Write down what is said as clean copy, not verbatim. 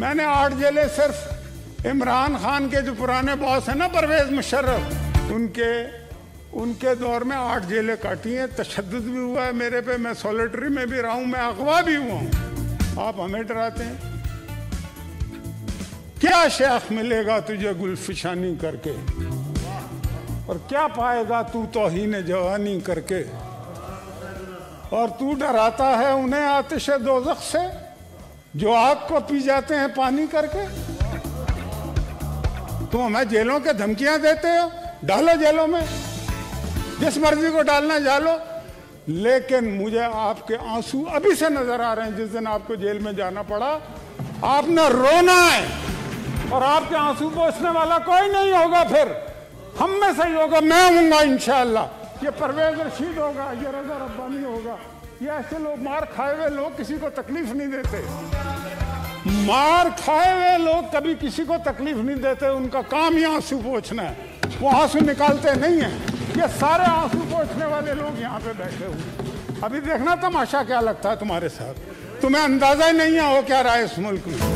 मैंने 8 जेलें सिर्फ इमरान खान के जो पुराने बॉस हैं ना परवेज मुशर्रफ, उनके दौर में 8 जेलें काटी हैं। तशद्दुद भी हुआ है मेरे पे, मैं सॉलिटरी में भी रहा हूं, मैं अगवा भी हुआ हूं। आप हमें डराते हैं। क्या शेख मिलेगा तुझे गुलफिशानी करके, और क्या पाएगा तू तौहीन जवानी करके। और तू डराता है उन्हें आतिश दोज़ख से जो आग को पी जाते हैं पानी करके। तुम हमें जेलों के धमकियां देते हो, डालो जेलों में, जिस मर्जी को डालना डालो, लेकिन मुझे आपके आंसू अभी से नजर आ रहे हैं। जिस दिन आपको जेल में जाना पड़ा, आपने रोना है, और आपके आंसू पोंछने वाला कोई नहीं होगा। फिर हम में से ही होगा, मैं हूँगा इंशाअल्लाह। ये परवेज रशीद होगा, ये रजा रब्बानी होगा। ये ऐसे लोग, मार खाए हुए लोग किसी को तकलीफ नहीं देते। मार खाए हुए लोग कभी किसी को तकलीफ नहीं देते, उनका काम ही आंसू पोंछना है। वो आंसू निकालते नहीं हैं। ये सारे आंसू पोंछने वाले लोग यहाँ पे बैठे हुए। अभी देखना तमाशा क्या लगता है तुम्हारे साथ। तुम्हें अंदाजा ही नहीं है हो क्या रहा है इस मुल्क में।